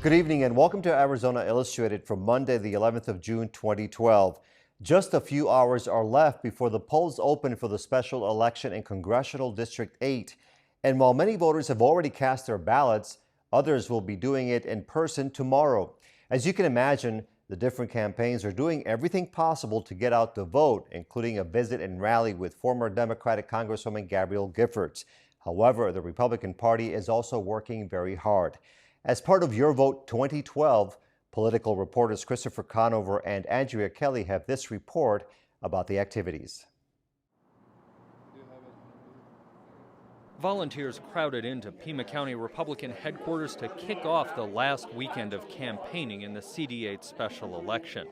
Good evening and welcome to Arizona Illustrated for Monday, the 11th of June, 2012. Just a few hours are left before the polls open for the special election in Congressional District 8. And while many voters have already cast their ballots, others will be doing it in person tomorrow. As you can imagine, the different campaigns are doing everything possible to get out the vote, including a visit and rally with former Democratic Congresswoman Gabrielle Giffords. However, the Republican Party is also working very hard. As part of Your Vote 2012, political reporters Christopher Conover and Andrea Kelly have this report about the activities. Volunteers crowded into Pima County Republican headquarters to kick off the last weekend of campaigning in the CD8 special election.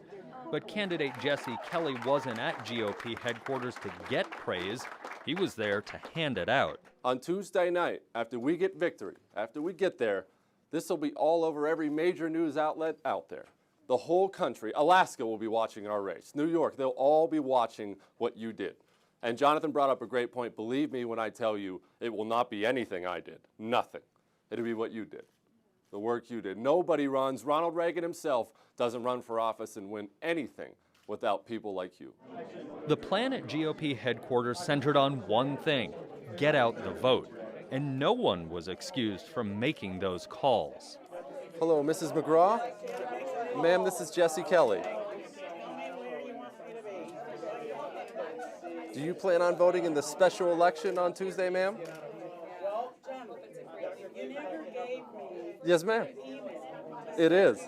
But candidate Jesse Kelly wasn't at GOP headquarters to get praise. He was there to hand it out. On Tuesday night, after we get victory, after we get there, this will be all over every major news outlet out there. The whole country, Alaska will be watching our race. New York, they'll all be watching what you did. And Jonathan brought up a great point. Believe me when I tell you, it will not be anything I did. Nothing. It'll be what you did. The work you did. Nobody runs. Ronald Reagan himself doesn't run for office and win anything without people like you. The plan at GOP headquarters centered on one thing: get out the vote. And no one was excused from making those calls. Hello, Mrs. McGraw. Ma'am, this is Jesse Kelly. Do you plan on voting in the special election on Tuesday, ma'am? Yes, ma'am. It is.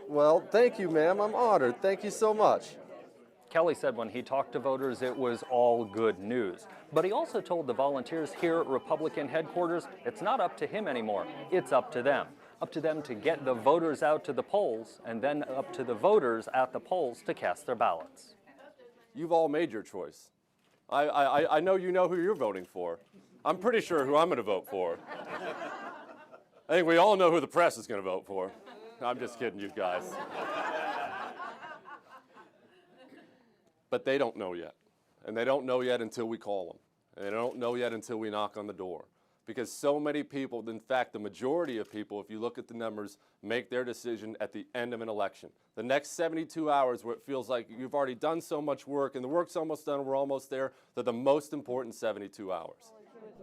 Well, thank you, ma'am. I'm honored. Thank you so much. Kelly said when he talked to voters, it was all good news. But he also told the volunteers here at Republican headquarters, it's not up to him anymore. It's up to them. Up to them to get the voters out to the polls, and then up to the voters at the polls to cast their ballots. You've all made your choice. I know you know who you're voting for. I'm pretty sure who I'm going to vote for. I think we all know who the press is going to vote for. I'm just kidding you guys. But they don't know yet. And they don't know yet until we call them. And they don't know yet until we knock on the door. Because so many people, in fact, the majority of people, if you look at the numbers, make their decision at the end of an election. The next 72 hours where it feels like you've already done so much work and the work's almost done, we're almost there, they're the most important 72 hours.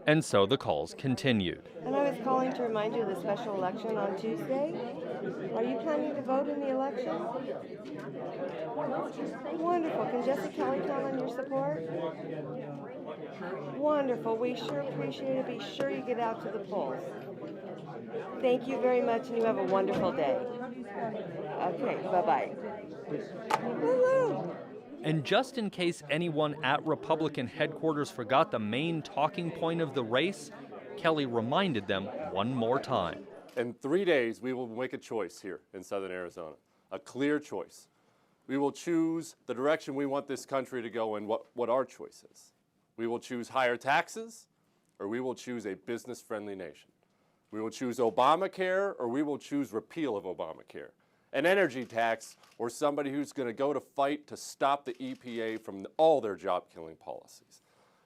And so the calls continued. And I was calling to remind you of the special election on Tuesday. Are you planning to vote in the election? Wonderful. Can Jesse Kelly count on your support? Wonderful. We sure appreciate it. Be sure you get out to the polls. Thank you very much, and you have a wonderful day. Okay, bye-bye. Hello. And just in case anyone at Republican headquarters forgot the main talking point of the race, Kelly reminded them one more time. In 3 days, we will make a choice here in Southern Arizona, a clear choice. We will choose the direction we want this country to go and what our choice is. We will choose higher taxes, or we will choose a business-friendly nation. We will choose Obamacare, or we will choose repeal of Obamacare. An energy tax, or somebody who's going to go to fight to stop the EPA from all their job-killing policies.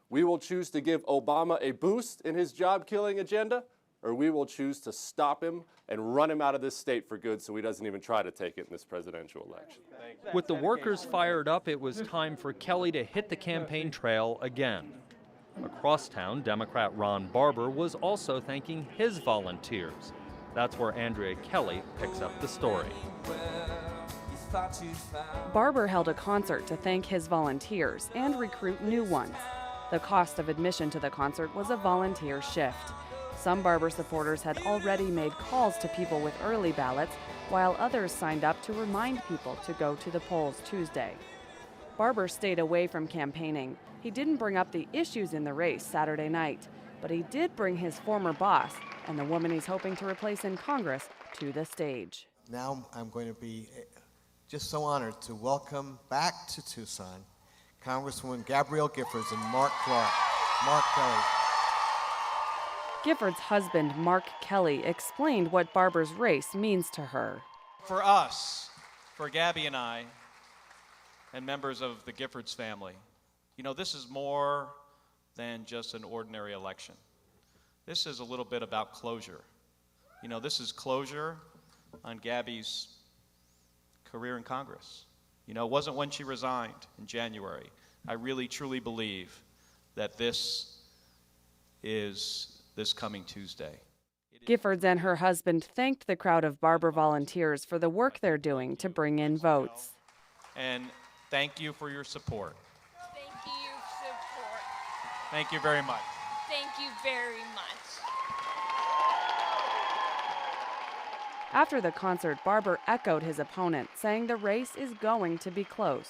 We will choose to give Obama a boost in his job-killing agenda, or we will choose to stop him and run him out of this state for good so he doesn't even try to take it in this presidential election. With the workers fired up, it was time for Kelly to hit the campaign trail again. Across town, Democrat Ron Barber was also thanking his volunteers. That's where Andrea Kelly picks up the story. Barber held a concert to thank his volunteers and recruit new ones. The cost of admission to the concert was a volunteer shift. Some Barber supporters had already made calls to people with early ballots, while others signed up to remind people to go to the polls Tuesday. Barber stayed away from campaigning. He didn't bring up the issues in the race Saturday night, but he did bring his former boss and the woman he's hoping to replace in Congress to the stage. Now I'm going to be just so honored to welcome back to Tucson Congresswoman Gabrielle Giffords and Mark Kelly. Giffords' husband, Mark Kelly, explained what Barber's race means to her. For us, for Gabby and I, and members of the Giffords family, You know, this is more than just an ordinary election. This is a little bit about closure. You know, this is closure on Gabby's career in Congress. You know, it wasn't when she resigned in January. I really, truly believe that this is this coming Tuesday. Giffords and her husband thanked the crowd of Barber volunteers for the work they're doing to bring in votes. And thank you for your support. Thank you, support. Thank you very much. Thank you very much. After the concert, Barber echoed his opponent, saying the race is going to be close.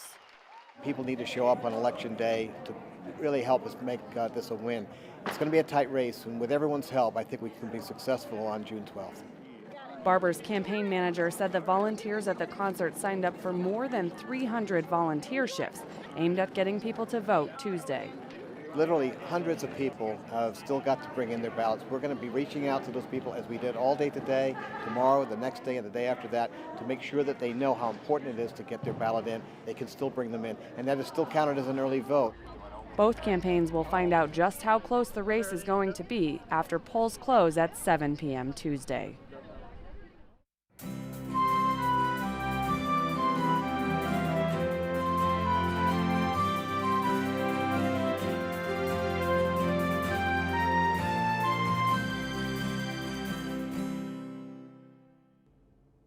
People need to show up on Election Day to really help us make this a win. It's going to be a tight race, and with everyone's help, I think we can be successful on June 12th. Barber's campaign manager said the volunteers at the concert signed up for more than 300 volunteer shifts aimed at getting people to vote Tuesday. Literally hundreds of people have still got to bring in their ballots. We're going to be reaching out to those people as we did all day today, tomorrow, the next day, and the day after that to make sure that they know how important it is to get their ballot in. They can still bring them in, and that is still counted as an early vote. Both campaigns will find out just how close the race is going to be after polls close at 7 p.m. Tuesday.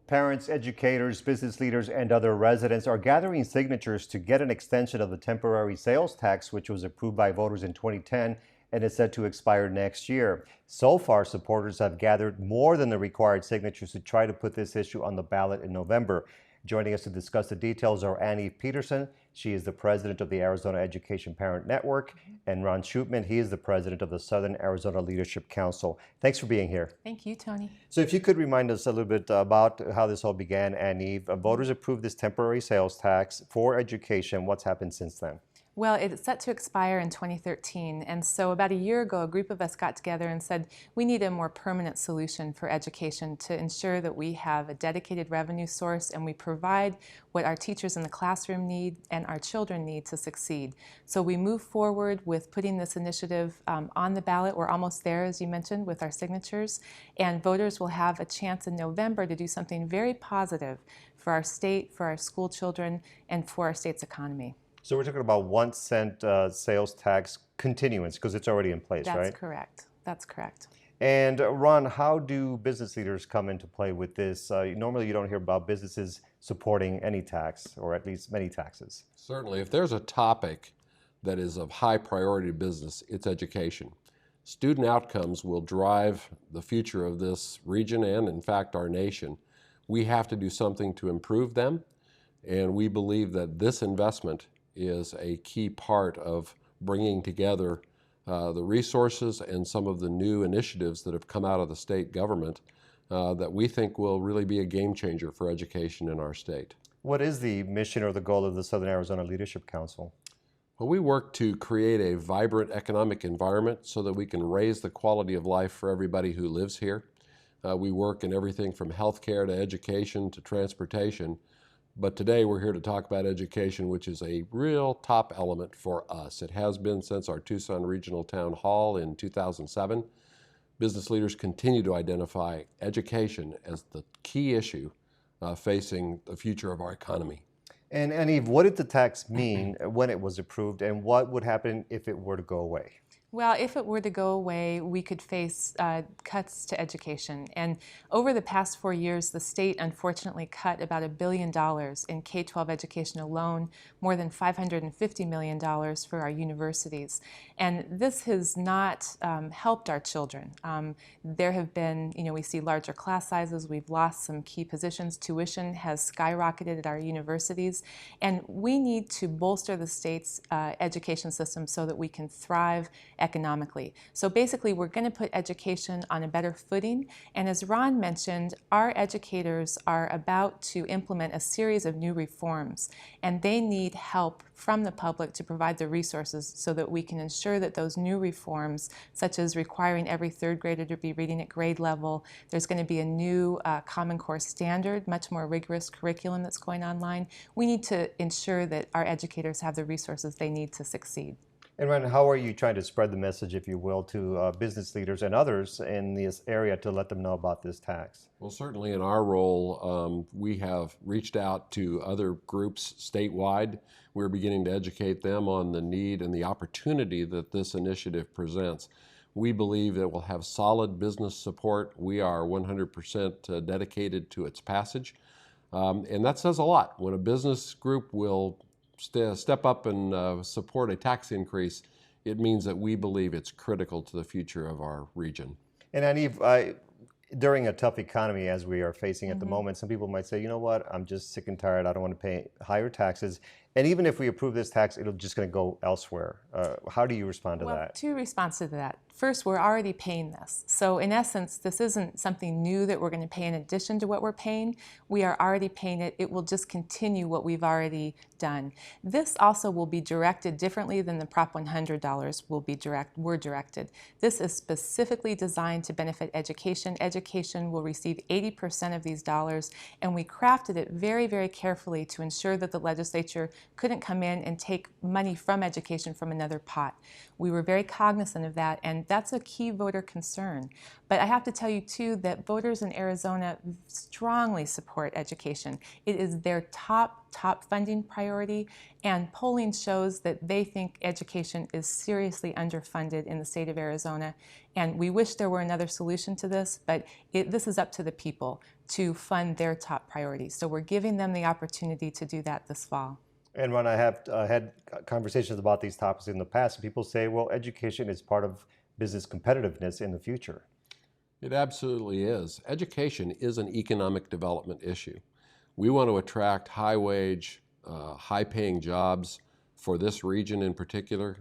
Parents, educators, business leaders, and other residents are gathering signatures to get an extension of the temporary sales tax, which was approved by voters in 2010 and is set to expire next year. So far, supporters have gathered more than the required signatures to try to put this issue on the ballot in November. Joining us to discuss the details are Annie Peterson. She is the president of the Arizona Education Parent Network, and Ron Schupman. He is the president of the Southern Arizona Leadership Council. Thanks for being here. Thank you, Tony. So if you could remind us a little bit about how this all began, Annie. Voters approved this temporary sales tax for education. What's happened since then? Well, it's set to expire in 2013, and so about a year ago, a group of us got together and said we need a more permanent solution for education to ensure that we have a dedicated revenue source and we provide what our teachers in the classroom need and our children need to succeed. So we move forward with putting this initiative on the ballot. We're almost there, as you mentioned, with our signatures, and voters will have a chance in November to do something very positive for our state, for our school children, and for our state's economy. So we're talking about 1 cent sales tax continuance because it's already in place, right? That's correct. That's correct. And Ron, how do business leaders come into play with this? Normally you don't hear about businesses supporting any tax, or at least many taxes. Certainly. If there's a topic that is of high priority to business, it's education. Student outcomes will drive the future of this region and, in fact, our nation. We have to do something to improve them, and we believe that this investment is a key part of bringing together the resources and some of the new initiatives that have come out of the state government that we think will really be a game changer for education in our state. What is the mission or the goal of the Southern Arizona Leadership Council? Well, we work to create a vibrant economic environment so that we can raise the quality of life for everybody who lives here. We work in everything from healthcare to education to transportation. But today we're here to talk about education, which is a real top element for us. It has been since our Tucson Regional Town Hall in 2007. Business leaders continue to identify education as the key issue facing the future of our economy. And Annie, what did the tax mean when it was approved, and what would happen if it were to go away? Well, if it were to go away, we could face cuts to education. And over the past 4 years, the state unfortunately cut about $1 billion in K-12 education alone, more than $550 million for our universities. And this has not helped our children. There have been, we see larger class sizes, we've lost some key positions, tuition has skyrocketed at our universities, and we need to bolster the state's education system so that we can thrive economically. So basically, we're going to put education on a better footing. And as Ron mentioned, our educators are about to implement a series of new reforms, and they need help from the public to provide the resources so that we can ensure that those new reforms, such as requiring every third grader to be reading at grade level, there's going to be a new Common Core standard, much more rigorous curriculum that's going online. We need to ensure that our educators have the resources they need to succeed. And Ron, how are you trying to spread the message, if you will, to business leaders and others in this area to let them know about this tax? Well, certainly in our role, we have reached out to other groups statewide. We're beginning to educate them on the need and the opportunity that this initiative presents. We believe it will have solid business support. We are 100% dedicated to its passage. And that says a lot. When a business group will step up and support a tax increase, it means that we believe it's critical to the future of our region. And during a tough economy as we are facing at the moment, some people might say, you know what, I'm just sick and tired. I don't want to pay higher taxes. And even if we approve this tax, it'll just going to go elsewhere. How do you respond to that? Two responses to that. First, we're already paying this. So in essence, this isn't something new that we're going to pay in addition to what we're paying. We are already paying it. It will just continue what we've already done. This also will be directed differently than the Prop 100 dollars were directed. This is specifically designed to benefit education. Education will receive 80% of these dollars, and we crafted it very, very carefully to ensure that the legislature couldn't come in and take money from education from another pot. We were very cognizant of that, and that's a key voter concern. But I have to tell you, too, that voters in Arizona strongly support education. It is their top funding priority, and polling shows that they think education is seriously underfunded in the state of Arizona. And we wish there were another solution to this, but this is up to the people to fund their top priorities. So we're giving them the opportunity to do that this fall. And when I have had conversations about these topics in the past, people say, well, education is part of business competitiveness in the future. It absolutely is. Education is an economic development issue. We want to attract high-wage, high-paying jobs for this region in particular.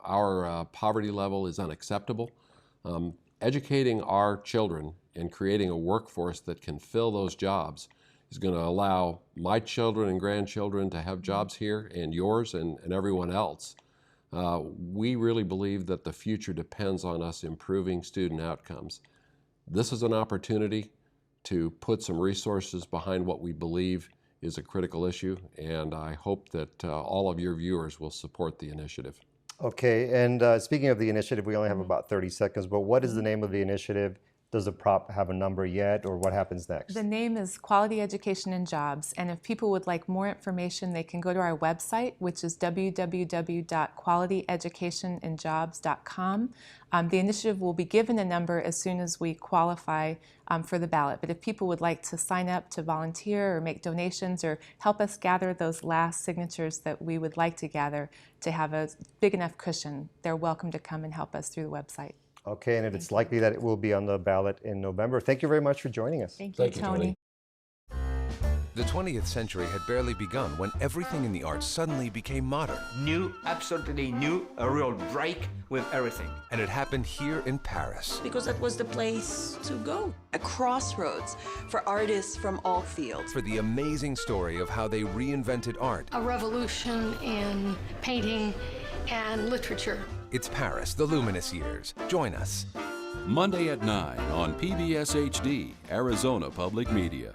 Our poverty level is unacceptable. Educating our children and creating a workforce that can fill those jobs is going to allow my children and grandchildren to have jobs here, and yours and everyone else. We really believe that the future depends on us improving student outcomes. This is an opportunity to put some resources behind what we believe is a critical issue, and I hope that all of your viewers will support the initiative. Okay, and speaking of the initiative, we only have about 30 seconds, but what is the name of the initiative? Does the prop have a number yet, or what happens next? The name is Quality Education and Jobs, and if people would like more information, they can go to our website, which is www.qualityeducationandjobs.com. The initiative will be given a number as soon as we qualify for the ballot, but if people would like to sign up to volunteer or make donations or help us gather those last signatures that we would like to gather to have a big enough cushion, they're welcome to come and help us through the website. Okay, and it's likely that it will be on the ballot in November. Thank you very much for joining us. Thank you, Tony. The 20th century had barely begun when everything in the arts suddenly became modern. New, absolutely new, a real break with everything. And it happened here in Paris. Because that was the place to go. A crossroads for artists from all fields. For the amazing story of how they reinvented art. A revolution in painting and literature. It's Paris, the Luminous Years. Join us. Monday at 9 on PBS HD, Arizona Public Media.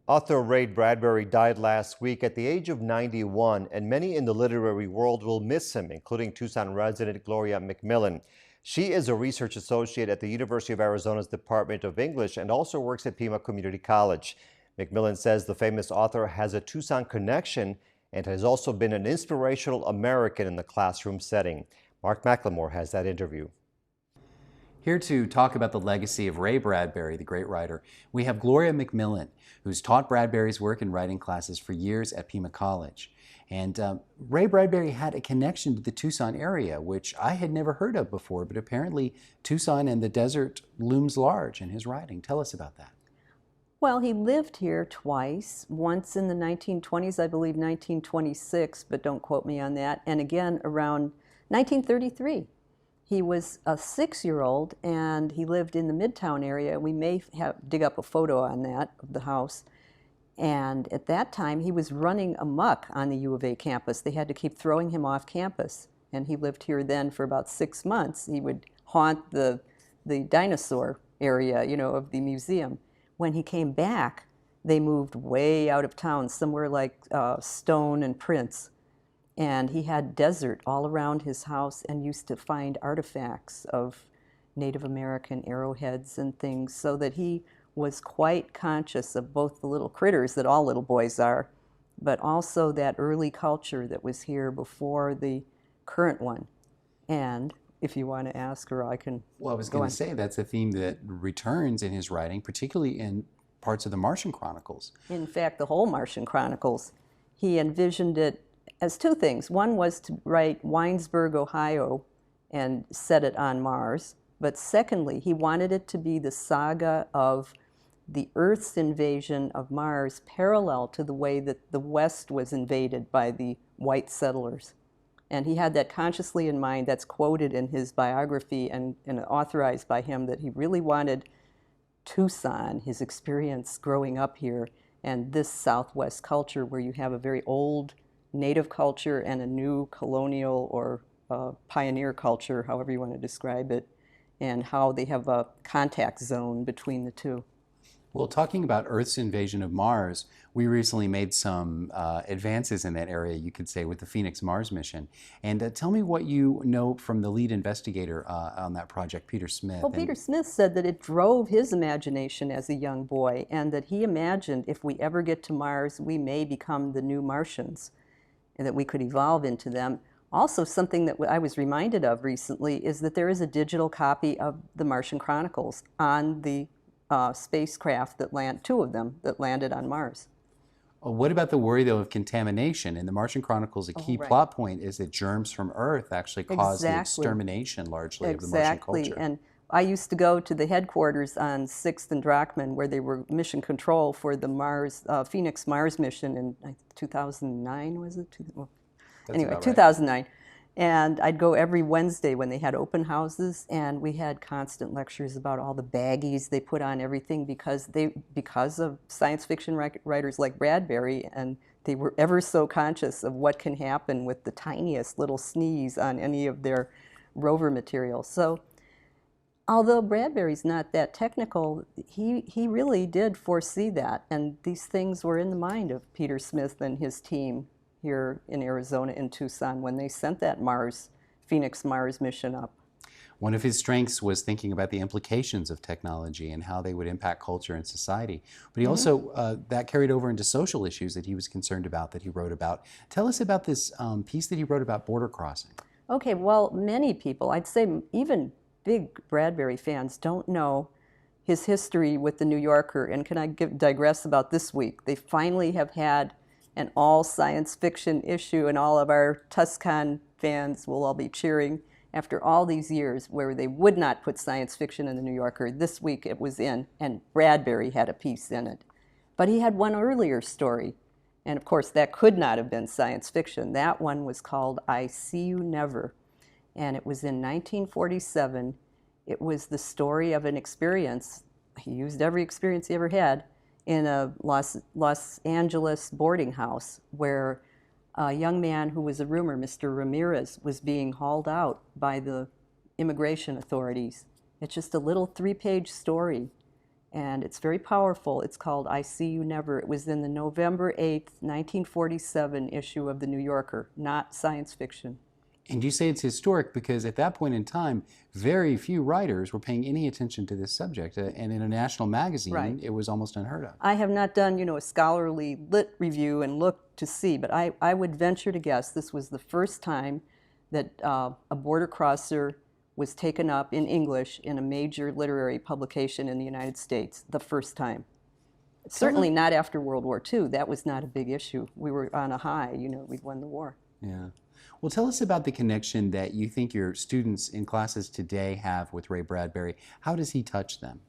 Author Ray Bradbury died last week at the age of 91, and many in the literary world will miss him, including Tucson resident Gloria McMillan. She is a research associate at the University of Arizona's Department of English and also works at Pima Community College. McMillan says the famous author has a Tucson connection and has also been an inspirational American in the classroom setting. Mark McLemore has that interview. Here to talk about the legacy of Ray Bradbury, the great writer, we have Gloria McMillan, who's taught Bradbury's work in writing classes for years at Pima College. And Ray Bradbury had a connection to the Tucson area, which I had never heard of before, but apparently Tucson and the desert looms large in his writing. Tell us about that. Well, he lived here twice, once in the 1920s, I believe 1926, but don't quote me on that, and again around 1933. He was a 6-year-old, and he lived in the Midtown area. We may dig up a photo on that of the house. And at that time, he was running amok on the U of A campus. They had to keep throwing him off campus. And he lived here then for about 6 months. He would haunt the dinosaur area, you know, of the museum. When he came back, they moved way out of town, somewhere like Stone and Prince. And he had desert all around his house and used to find artifacts of Native American arrowheads and things, so that he was quite conscious of both the little critters that all little boys are, but also that early culture that was here before the current one. And if you want to ask her, I can. Well, I was going to say that's a theme that returns in his writing, particularly in parts of the Martian Chronicles. In fact, the whole Martian Chronicles, he envisioned it as two things. One was to write Winesburg, Ohio, and set it on Mars. But secondly, he wanted it to be the saga of the Earth's invasion of Mars, parallel to the way that the West was invaded by the white settlers. And he had that consciously in mind. That's quoted in his biography and authorized by him, that he really wanted Tucson, his experience growing up here, and this Southwest culture where you have a very old native culture and a new colonial or pioneer culture, however you want to describe it, and how they have a contact zone between the two. Well, talking about Earth's invasion of Mars, we recently made some advances in that area, you could say, with the Phoenix Mars mission. And tell me what you know from the lead investigator on that project, Peter Smith. Well, Peter Smith said that it drove his imagination as a young boy, and that he imagined if we ever get to Mars, we may become the new Martians, and that we could evolve into them. Also, something that I was reminded of recently is that there is a digital copy of the Martian Chronicles on the spacecraft that two of them that landed on Mars. What about the worry, though, of contamination? In the Martian Chronicles, a key plot point is that germs from Earth actually cause the extermination, largely, of the Martian culture. And I used to go to the headquarters on 6th and Drachman, where they were mission control for the Phoenix Mars mission in 2009, was it? Anyway, 2009. And I'd go every Wednesday when they had open houses, and we had constant lectures about all the baggies they put on everything because of science fiction writers like Bradbury, and they were ever so conscious of what can happen with the tiniest little sneeze on any of their rover material. So although Bradbury's not that technical, he really did foresee that, and these things were in the mind of Peter Smith and his team here in Arizona, in Tucson, when they sent that Phoenix Mars mission up. One of his strengths was thinking about the implications of technology and how they would impact culture and society. But he also, that carried over into social issues that he was concerned about, that he wrote about. Tell us about this piece that he wrote about border crossing. Okay, well, many people, I'd say even big Bradbury fans, don't know his history with the New Yorker. And can I digress about this week? They finally have had an all science fiction issue, and all of our Tucson fans will all be cheering after all these years where they would not put science fiction in the New Yorker. This week it was in, and Bradbury had a piece in it. But he had one earlier story, and of course that could not have been science fiction. That one was called I See You Never, and it was in 1947. It was the story of an experience. He used every experience he ever had in a Los Angeles boarding house where a young man who was a roomer, Mr. Ramirez, was being hauled out by the immigration authorities. It's just a little 3-page story, and it's very powerful. It's called I See You Never. It was in the November 8th, 1947 issue of the New Yorker, not science fiction. And you say it's historic because at that point in time, very few writers were paying any attention to this subject. And in a national magazine, it was almost unheard of. I have not done, a scholarly lit review and looked to see, but I would venture to guess this was the first time that a border crosser was taken up in English in a major literary publication in the United States, the first time. Certainly not after World War II. That was not a big issue. We were on a high, we'd won the war. Yeah. Well, tell us about the connection that you think your students in classes today have with Ray Bradbury. How does he touch them?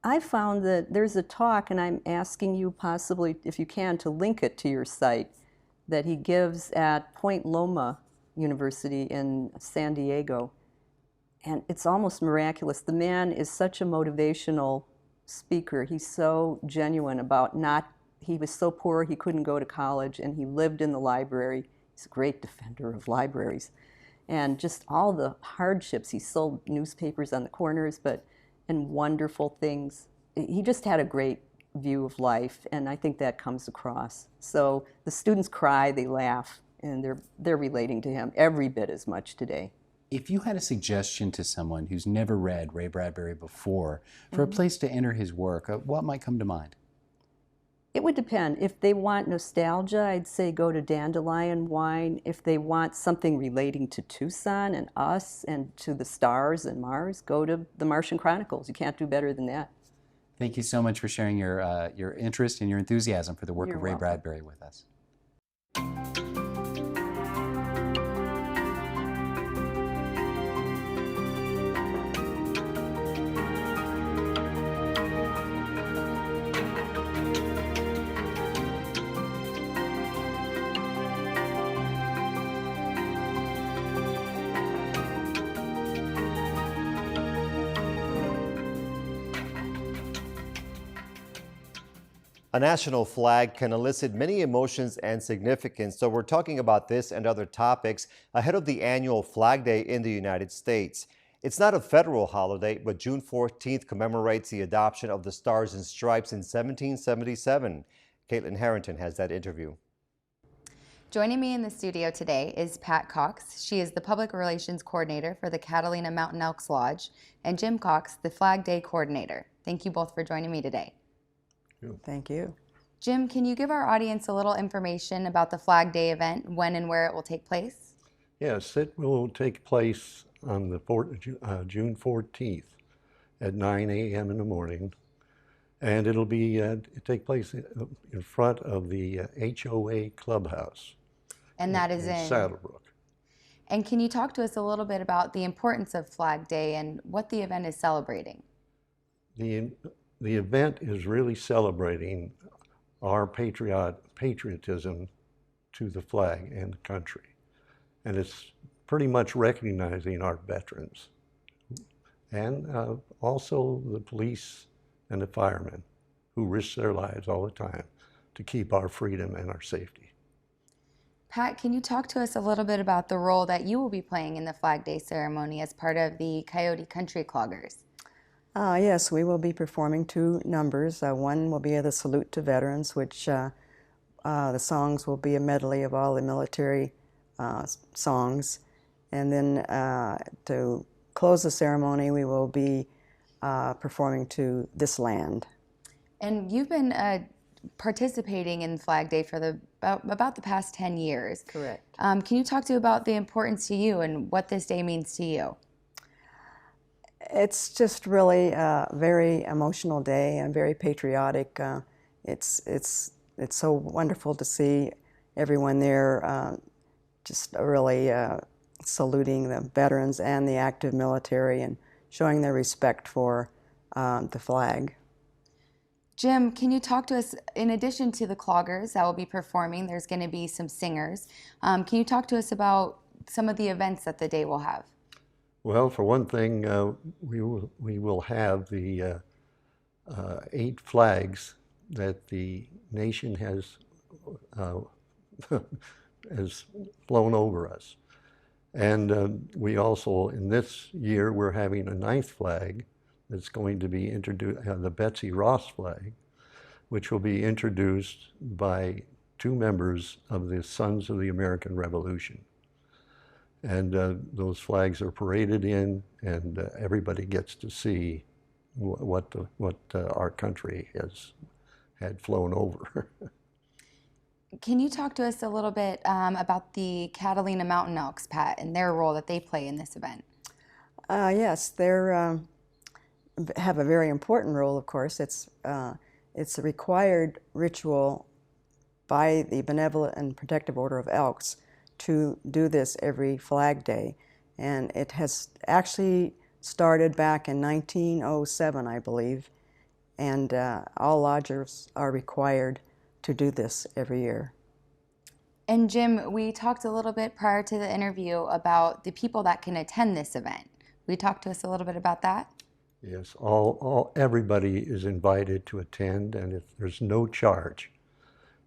I found that there's a talk, and I'm asking you possibly, if you can, to link it to your site, that he gives at Point Loma University in San Diego. And it's almost miraculous. The man is such a motivational speaker. He's so genuine about he was so poor he couldn't go to college, and he lived in the library. He's a great defender of libraries. And just all the hardships. He sold newspapers on the corners, and wonderful things. He just had a great view of life, and I think that comes across. So the students cry, they laugh, and they're relating to him every bit as much today. If you had a suggestion to someone who's never read Ray Bradbury before for a place to enter his work, what might come to mind? It would depend. If they want nostalgia, I'd say go to Dandelion Wine. If they want something relating to Tucson and us and to the stars and Mars, go to the Martian Chronicles. You can't do better than that. Thank you so much for sharing your interest and your enthusiasm for the work You're of Ray welcome. Bradbury with us. A national flag can elicit many emotions and significance, so we're talking about this and other topics ahead of the annual Flag Day in the United States. It's not a federal holiday, but June 14th commemorates the adoption of the Stars and Stripes in 1777. Caitlin Harrington has that interview. Joining me in the studio today is Pat Cox. She is the Public Relations Coordinator for the Catalina Mountain Elks Lodge, and Jim Cox, the Flag Day Coordinator. Thank you both for joining me today. Thank you. Jim, can you give our audience a little information about the Flag Day event, when and where it will take place? Yes, it will take place on the June 14th at 9 a.m. in the morning, and it'll take place in front of the HOA clubhouse. And that is in Saddlebrook. And can you talk to us a little bit about the importance of Flag Day and what the event is celebrating? The event is really celebrating our patriotism to the flag and the country. And it's pretty much recognizing our veterans and also the police and the firemen who risk their lives all the time to keep our freedom and our safety. Pat, can you talk to us a little bit about the role that you will be playing in the Flag Day ceremony as part of the Coyote Country Cloggers? Yes, we will be performing two numbers. One will be the Salute to Veterans, which the songs will be a medley of all the military songs. And then to close the ceremony, we will be performing to This Land. And you've been participating in Flag Day for about the past 10 years. Correct. Can you talk to about the importance to you and what this day means to you? It's just really a very emotional day and very patriotic. It's so wonderful to see everyone there just really saluting the veterans and the active military and showing their respect for the flag. Jim, can you talk to us, in addition to the cloggers that will be performing, there's going to be some singers. Can you talk to us about some of the events that the day will have? Well, for one thing, we will have the 8 flags that the nation has flown over us. And we also, in this year, we're having a 9th flag that's going to be introduced, the Betsy Ross flag, which will be introduced by 2 members of the Sons of the American Revolution. And those flags are paraded in, and everybody gets to see what our country had flown over. Can you talk to us a little bit about the Catalina Mountain Elks, Pat, and their role that they play in this event? Yes, they have a very important role, of course. It's a required ritual by the Benevolent and Protective Order of Elks to do this every Flag Day. And it has actually started back in 1907, I believe. And all lodgers are required to do this every year. And Jim, we talked a little bit prior to the interview about the people that can attend this event. Will you talk to us a little bit about that? Yes, everybody is invited to attend, and there's no charge.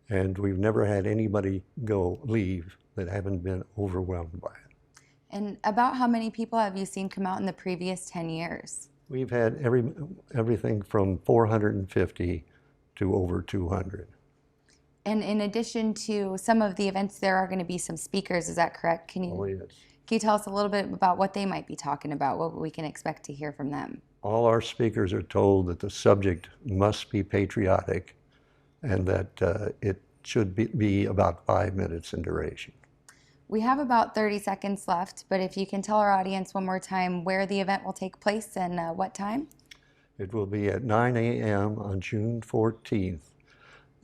And we've never had anybody leave that haven't been overwhelmed by it. And about how many people have you seen come out in the previous 10 years? We've had everything from 450 to over 200. And in addition to some of the events, there are going to be some speakers, is that correct? Can you tell us a little bit about what they might be talking about, what we can expect to hear from them? All our speakers are told that the subject must be patriotic and that it should be about 5 minutes in duration. We have about 30 seconds left, but if you can tell our audience one more time where the event will take place and what time? It will be at 9 a.m. on June 14th,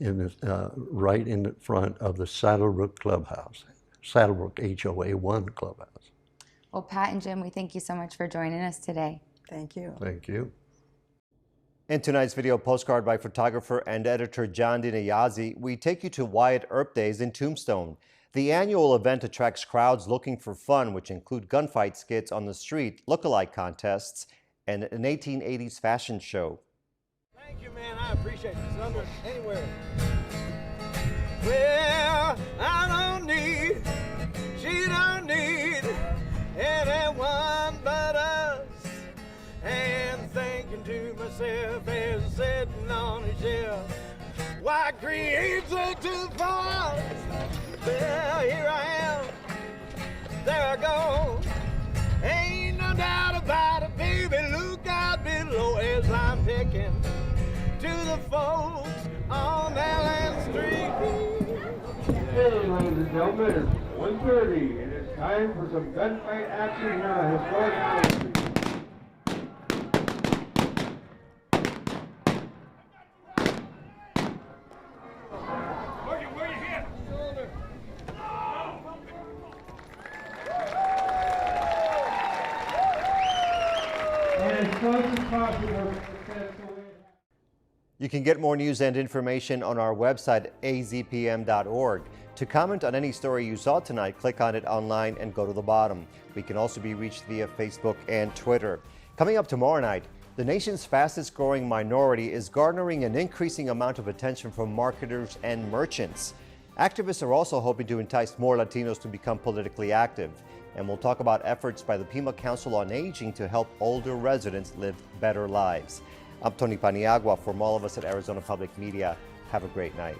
right in front of the Saddlebrook Clubhouse, Saddlebrook HOA 1 Clubhouse. Well, Pat and Jim, we thank you so much for joining us today. Thank you. Thank you. In tonight's video postcard by photographer and editor John Dinayazi, we take you to Wyatt Earp Days in Tombstone. The annual event attracts crowds looking for fun, which include gunfight skits on the street, look-alike contests, and an 1880s fashion show. Thank you, man. I appreciate this. Under anywhere. Well, I don't need, she don't need anyone but us. And thinking to myself as I'm sitting on a shelf, why create such a fuss? Well, here I am, there I go. Ain't no doubt about it, baby. Look out below as I'm picking to the folks on Allen Street. Hey, ladies and gentlemen, it's 1:30, and it's time for some gunfight action here on historic Allen Street. You can get more news and information on our website, azpm.org. To comment on any story you saw tonight, click on it online and go to the bottom. We can also be reached via Facebook and Twitter. Coming up tomorrow night, the nation's fastest growing minority is garnering an increasing amount of attention from marketers and merchants. Activists are also hoping to entice more Latinos to become politically active. And we'll talk about efforts by the Pima Council on Aging to help older residents live better lives. I'm Tony Paniagua. From all of us at Arizona Public Media, have a great night.